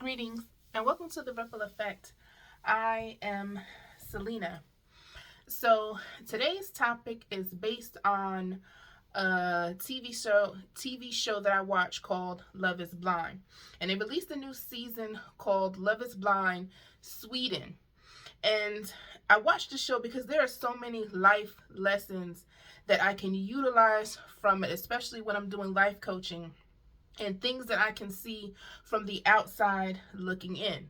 Greetings and welcome to the Ripple Effect. I am Selena. So today's topic is based on a TV show that I watch called Love is Blind. And they released a new season called Love is Blind Sweden. And I watched the show because there are so many life lessons that I can utilize from it, especially when I'm doing life coaching and things that I can see from the outside looking in.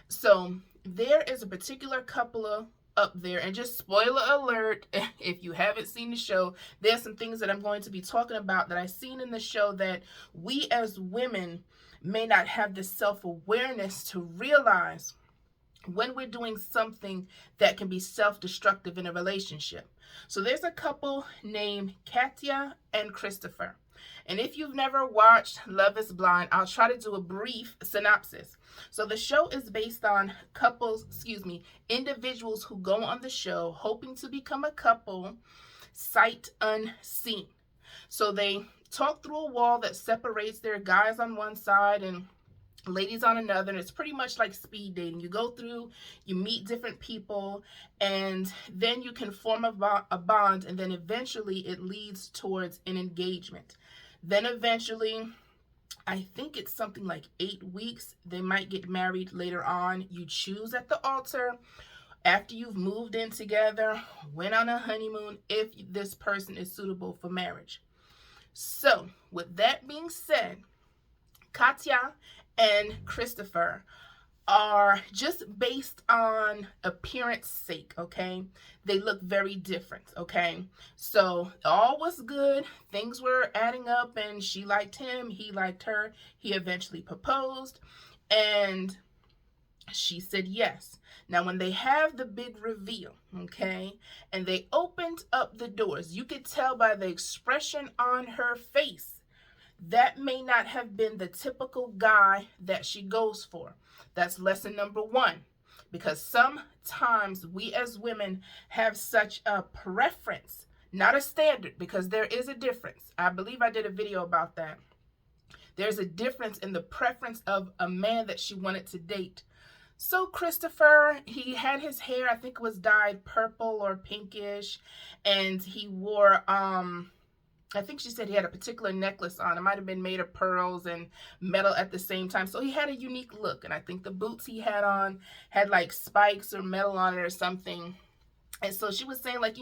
So there is a particular couple up there, and just spoiler alert, if you haven't seen the show, there's some things that I'm going to be talking about that I've seen in the show that we as women may not have the self-awareness to realize when we're doing something that can be self-destructive in a relationship. So there's a couple named Catja and Christofer. And if you've never watched Love is Blind, I'll try to do a brief synopsis. So the show is based on individuals who go on the show hoping to become a couple sight unseen. So they talk through a wall that separates their guys on one side and ladies on another, and it's pretty much like speed dating. You go through, you meet different people, and then you can form a bond, and then eventually it leads towards an engagement. Then eventually, I think it's something like 8 weeks, they might get married later on. You choose at the altar after you've moved in together, went on a honeymoon, if this person is suitable for marriage. So with that being said, Catja and Christofer are just based on appearance sake, okay? They look very different, okay? So all was good. Things were adding up, and she liked him. He liked her. He eventually proposed, and she said yes. Now, when they have the big reveal, okay, and they opened up the doors, you could tell by the expression on her face that may not have been the typical guy that she goes for. That's lesson number one. Because sometimes we as women have such a preference, not a standard, because there is a difference. I believe I did a video about that. There's a difference in the preference of a man that she wanted to date. So Christofer, he had his hair, I think it was dyed purple or pinkish, and he wore I think she said he had a particular necklace on. It might have been made of pearls and metal at the same time. So he had a unique look. And I think the boots he had on had like spikes or metal on it or something. And so she was saying, like,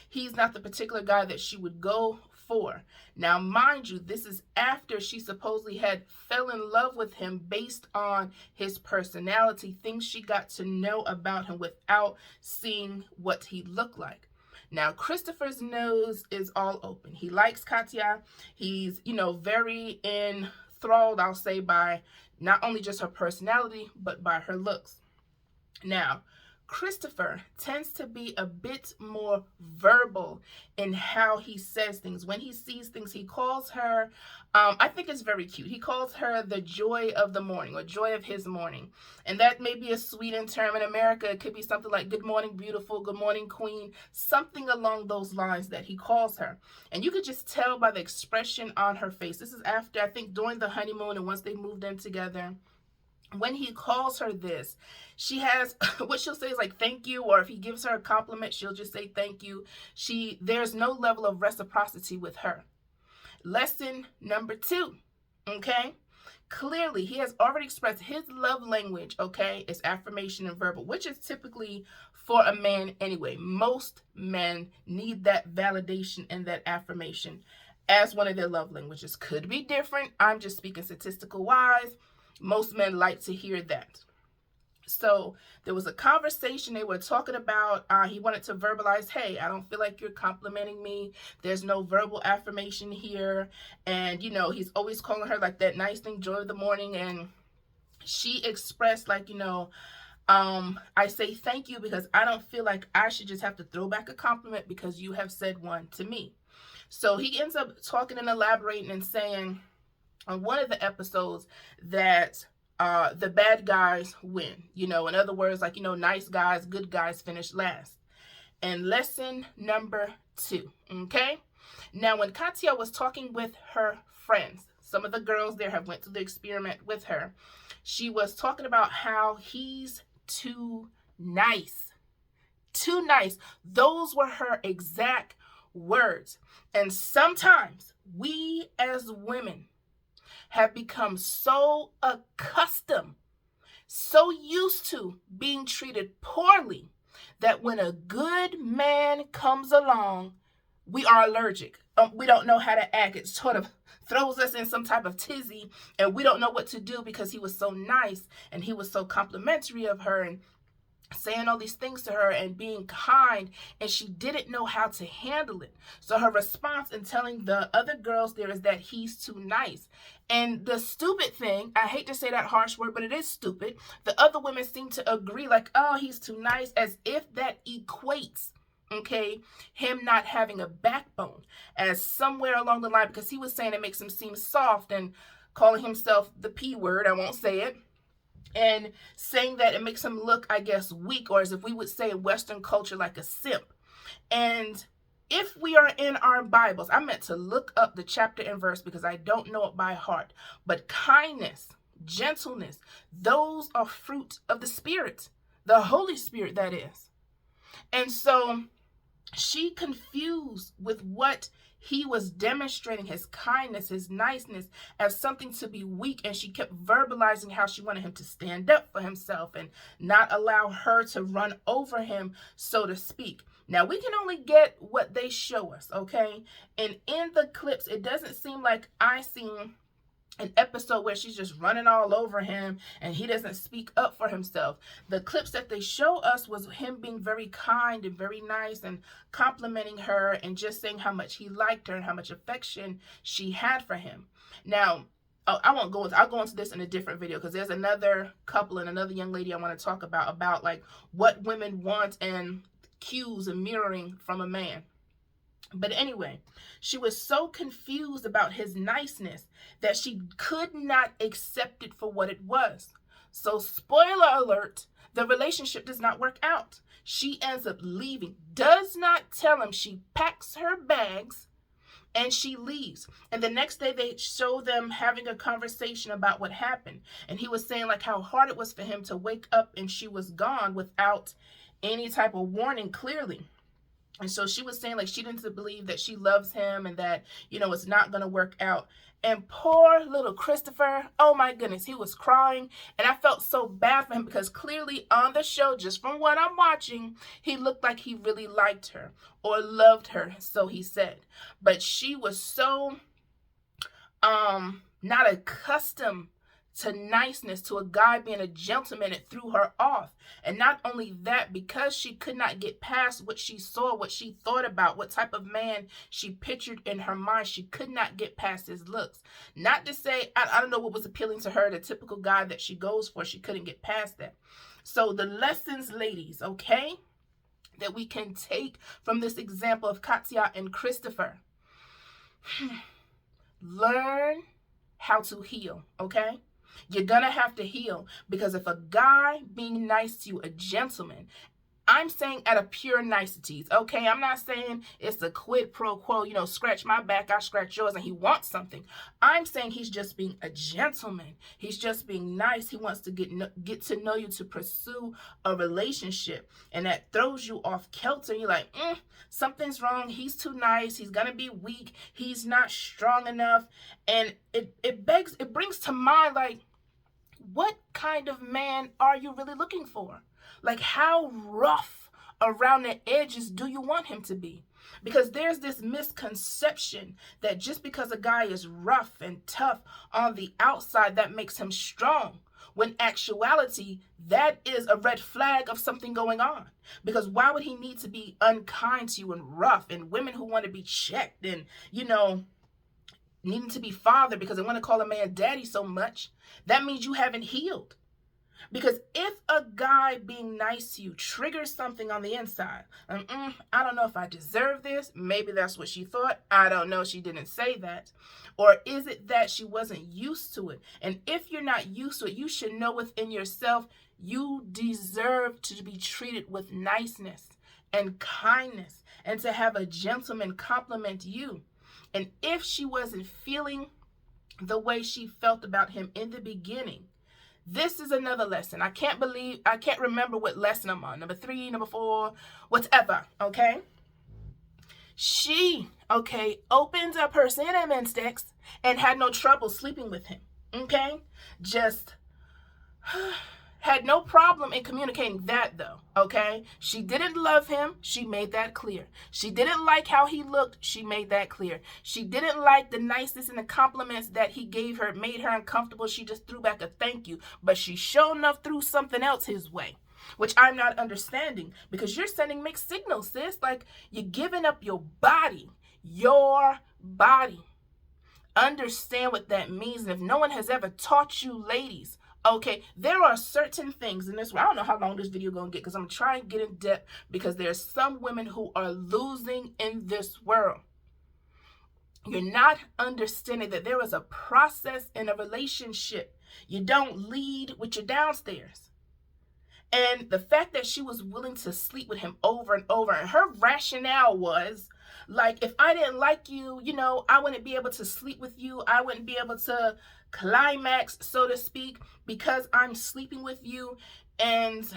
he's not the particular guy that she would go for. Now, mind you, this is after she supposedly had fell in love with him based on his personality, things she got to know about him without seeing what he looked like. Now, Christofer's nose is all open. He likes Catja. He's, very enthralled, I'll say, by not only just her personality, but by her looks. Now, Christofer tends to be a bit more verbal in how he says things. When he sees things, he calls her, I think it's very cute. He calls her the joy of the morning or joy of his morning. And that may be a Sweden term. In America, it could be something like good morning, beautiful, good morning, queen, something along those lines that he calls her. And you could just tell by the expression on her face. This is after, I think, during the honeymoon and once they moved in together. When he calls her this, she has, what she'll say is like, thank you, or if he gives her a compliment, she'll just say thank you. There's no level of reciprocity with her. Lesson number 2, okay? Clearly, he has already expressed his love language, okay, is affirmation and verbal, which is typically for a man anyway. Most men need that validation and that affirmation as one of their love languages. Could be different. I'm just speaking statistical wise. Most men like to hear that. So there was a conversation they were talking about. He wanted to verbalize, hey, I don't feel like you're complimenting me. There's no verbal affirmation here. And, he's always calling her like that nice thing, joy of the morning. And she expressed like, I say thank you because I don't feel like I should just have to throw back a compliment because you have said one to me. So he ends up talking and elaborating and saying on one of the episodes that the bad guys win. In other words, like, nice guys, good guys finish last. And lesson number 2, okay? Now, when Catja was talking with her friends, some of the girls there have went through the experiment with her. She was talking about how he's too nice. Too nice. Those were her exact words. And sometimes we as women have become so accustomed, so used to being treated poorly, that when a good man comes along, we are allergic. We don't know how to act. It sort of throws us in some type of tizzy, and we don't know what to do because he was so nice and he was so complimentary of her and saying all these things to her and being kind, and she didn't know how to handle it. So her response in telling the other girls there is that he's too nice. And the stupid thing, I hate to say that harsh word, but it is stupid, the other women seem to agree, like, oh, he's too nice, as if that equates, okay, him not having a backbone, as somewhere along the line, because he was saying it makes him seem soft and calling himself the P word, I won't say it, and saying that it makes him look, I guess, weak, or as if we would say in Western culture, like a simp. And if we are in our Bibles, I meant to look up the chapter and verse because I don't know it by heart, but kindness, gentleness, those are fruit of the Spirit, the Holy Spirit, that is. And so she confused with what he was demonstrating, his kindness, his niceness, as something to be weak, and she kept verbalizing how she wanted him to stand up for himself and not allow her to run over him, so to speak. Now, we can only get what they show us, okay? And in the clips, it doesn't seem like I seen an episode where she's just running all over him and he doesn't speak up for himself. The clips that they show us was him being very kind and very nice and complimenting her and just saying how much he liked her and how much affection she had for him. Now, I'll go into this in a different video because there's another couple and another young lady I want to talk about like what women want and cues and mirroring from a man. But anyway, she was so confused about his niceness that she could not accept it for what it was. So spoiler alert, the relationship does not work out. She ends up leaving, does not tell him. She packs her bags and she leaves. And the next day they show them having a conversation about what happened. And he was saying like how hard it was for him to wake up and she was gone without any type of warning, clearly. And so she was saying like she didn't believe that she loves him and that, you know, it's not going to work out. And poor little Christofer, oh my goodness, he was crying. And I felt so bad for him because clearly on the show, just from what I'm watching, he looked like he really liked her or loved her, so he said. But she was so not accustomed to niceness, to a guy being a gentleman, it threw her off. And not only that, because she could not get past what she saw, what she thought about, what type of man she pictured in her mind, she could not get past his looks. Not to say, I don't know what was appealing to her, the typical guy that she goes for, she couldn't get past that. So the lessons, ladies, okay, that we can take from this example of Catja and Christofer. Learn how to heal, okay? You're going to have to heal, because if a guy being nice to you, a gentleman, I'm saying at a pure niceties, okay? I'm not saying it's a quid pro quo, you know, scratch my back, I scratch yours, and he wants something. I'm saying he's just being a gentleman. He's just being nice. He wants to get to know you, to pursue a relationship, and that throws you off kilter. You're like, something's wrong. He's too nice. He's going to be weak. He's not strong enough. And it brings to mind, like, what kind of man are you really looking for? Like, how rough around the edges do you want him to be? Because there's this misconception that just because a guy is rough and tough on the outside, that makes him strong. When actuality, that is a red flag of something going on. Because why would he need to be unkind to you and rough? And women who want to be checked and, you know, needing to be fathered because they want to call a man daddy so much, that means you haven't healed. Because if a guy being nice to you triggers something on the inside, I don't know if I deserve this. Maybe that's what she thought. I don't know. She didn't say that. Or is it that she wasn't used to it? And if you're not used to it, you should know within yourself, you deserve to be treated with niceness and kindness and to have a gentleman compliment you. And if she wasn't feeling the way she felt about him in the beginning. This is another lesson. I can't remember what lesson I'm on. Number 3, number 4, whatever, okay? She, okay, opened up her cinnamon sticks and had no trouble sleeping with him, okay? Just had no problem in communicating that, though, okay? She didn't love him. She made that clear. She didn't like how he looked. She made that clear. She didn't like the niceness and the compliments that he gave her. It made her uncomfortable. She just threw back a thank you. But she sure enough threw something else his way, which I'm not understanding, because you're sending mixed signals, sis. Like, you're giving up your body. Your body. Understand what that means. And if no one has ever taught you, ladies, okay, there are certain things in this. I don't know how long this video is going to get, because I'm trying to get in depth, because there's some women who are losing in this world. You're not understanding that there is a process in a relationship. You don't lead with your downstairs. And the fact that she was willing to sleep with him over and over, and her rationale was, like, if I didn't like you, you know, I wouldn't be able to sleep with you. I wouldn't be able to climax, so to speak, because I'm sleeping with you. And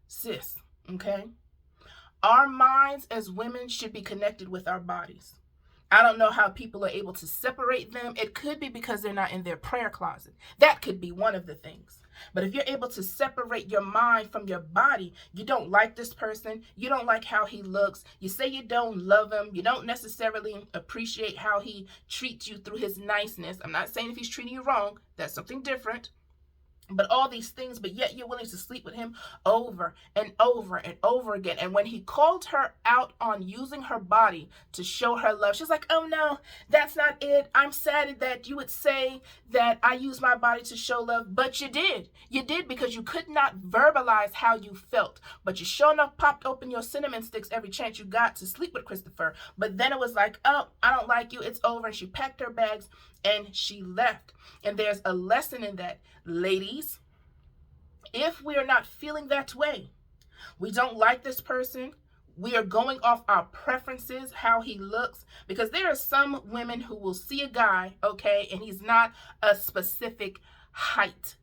sis, okay, our minds as women should be connected with our bodies. I don't know how people are able to separate them. It could be because they're not in their prayer closet. That could be one of the things. But if you're able to separate your mind from your body, you don't like this person, you don't like how he looks, you say you don't love him, you don't necessarily appreciate how he treats you through his niceness. I'm not saying if he's treating you wrong, that's something different. But all these things, but yet you're willing to sleep with him over and over and over again. And when he called her out on using her body to show her love, she's like, oh no, that's not it. I'm sad that you would say that I use my body to show love. But you did. You did, because you could not verbalize how you felt. But you sure enough popped open your cinnamon sticks every chance you got to sleep with Christofer. But then it was like, oh, I don't like you. It's over. And she packed her bags and she left. And there's a lesson in that. Ladies, if we are not feeling that way, we don't like this person, we are going off our preferences, how he looks, because there are some women who will see a guy, okay, and he's not a specific height,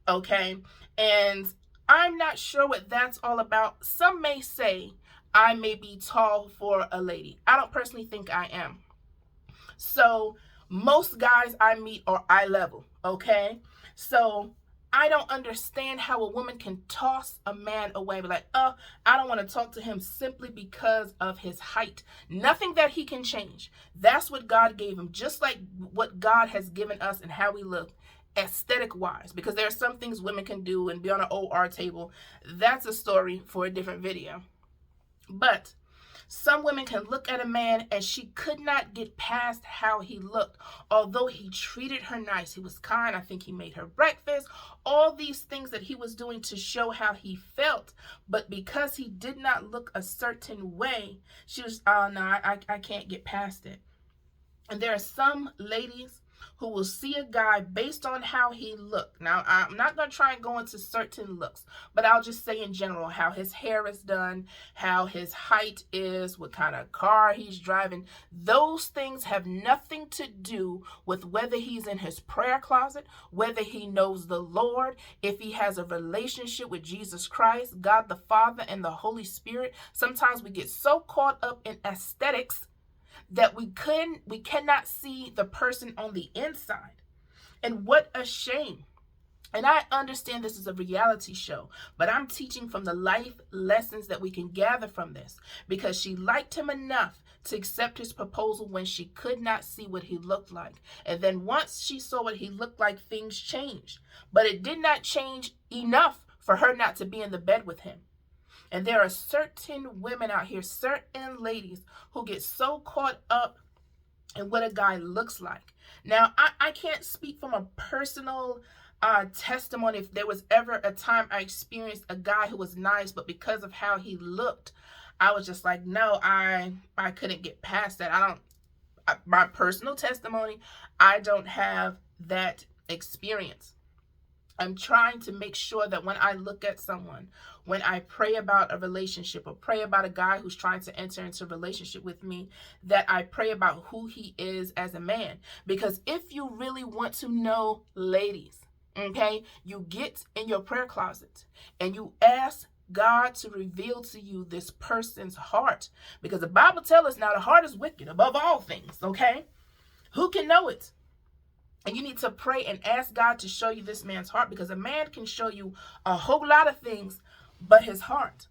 okay, and I'm not sure what that's all about. Some may say I may be tall for a lady. I don't personally think I am. So most guys I meet are eye level, okay? So I don't understand how a woman can toss a man away, be like, oh, I don't want to talk to him simply because of his height. Nothing that he can change. That's what God gave him, just like what God has given us and how we look aesthetic wise, because there are some things women can do and be on an OR table. That's a story for a different video. But some women can look at a man and she could not get past how he looked. Although he treated her nice, he was kind, I think he made her breakfast, all these things that he was doing to show how he felt. But because he did not look a certain way, she was, oh no, I can't get past it. And there are some ladies who will see a guy based on how he looked. Now, I'm not going to try and go into certain looks, but I'll just say in general how his hair is done, how his height is, what kind of car he's driving. Those things have nothing to do with whether he's in his prayer closet, whether he knows the Lord, if he has a relationship with Jesus Christ, God the Father, and the Holy Spirit. Sometimes we get so caught up in aesthetics that we cannot see the person on the inside. And what a shame. And I understand this is a reality show, but I'm teaching from the life lessons that we can gather from this, because she liked him enough to accept his proposal when she could not see what he looked like. And then once she saw what he looked like, things changed. But it did not change enough for her not to be in the bed with him. And there are certain women out here, certain ladies, who get so caught up in what a guy looks like. Now, I can't speak from a personal testimony if there was ever a time I experienced a guy who was nice, but because of how he looked, I was just like, no, I couldn't get past that. My personal testimony, I don't have that experience. I'm trying to make sure that when I look at someone, when I pray about a relationship or pray about a guy who's trying to enter into a relationship with me, that I pray about who he is as a man. Because if you really want to know, ladies, okay, you get in your prayer closet and you ask God to reveal to you this person's heart. Because the Bible tells us now the heart is wicked above all things, okay? Who can know it? And you need to pray and ask God to show you this man's heart, because a man can show you a whole lot of things but his heart.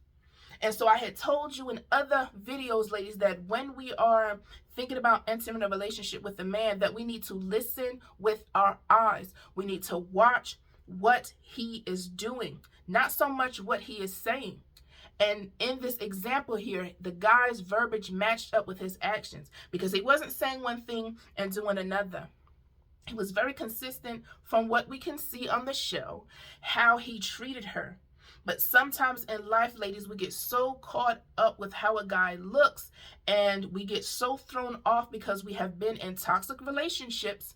And so I had told you in other videos, ladies, that when we are thinking about entering a relationship with a man, that we need to listen with our eyes. We need to watch what he is doing, not so much what he is saying. And in this example here, the guy's verbiage matched up with his actions, because he wasn't saying one thing and doing another. He was very consistent from what we can see on the show, how he treated her. But sometimes in life, ladies, we get so caught up with how a guy looks, and we get so thrown off because we have been in toxic relationships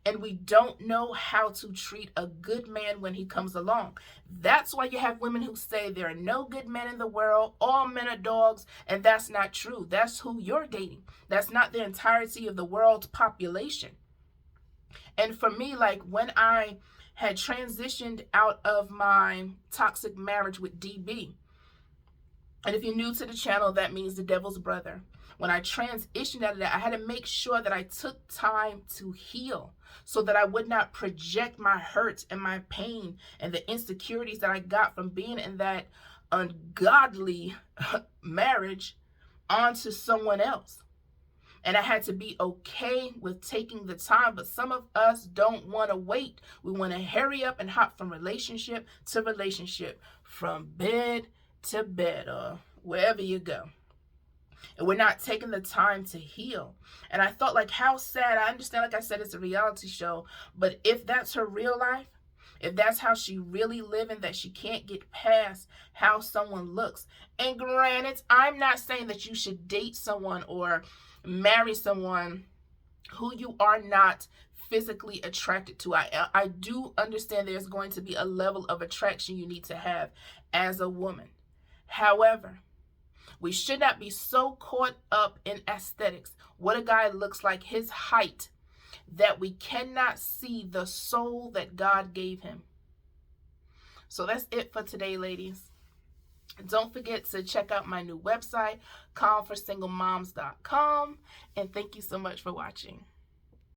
and we don't know how to treat a good man when he comes along. That's why you have women who say there are no good men in the world, all men are dogs, and that's not true. That's who you're dating. That's not the entirety of the world's population. And for me, like when I had transitioned out of my toxic marriage with DB, and if you're new to the channel, that means the devil's brother. When I transitioned out of that, I had to make sure that I took time to heal so that I would not project my hurt and my pain and the insecurities that I got from being in that ungodly marriage onto someone else. And I had to be okay with taking the time. But some of us don't want to wait. We want to hurry up and hop from relationship to relationship, from bed to bed, or wherever you go. And we're not taking the time to heal. And I thought, like, how sad. I understand, like I said, it's a reality show. But if that's her real life, if that's how she really living, that she can't get past how someone looks. And granted, I'm not saying that you should date someone or marry someone who you are not physically attracted to. I do understand there's going to be a level of attraction you need to have as a woman. However, we should not be so caught up in aesthetics, what a guy looks like, his height, that we cannot see the soul that God gave him. So that's it for today, ladies. Don't forget to check out my new website, calmforsinglemoms.com. And thank you so much for watching.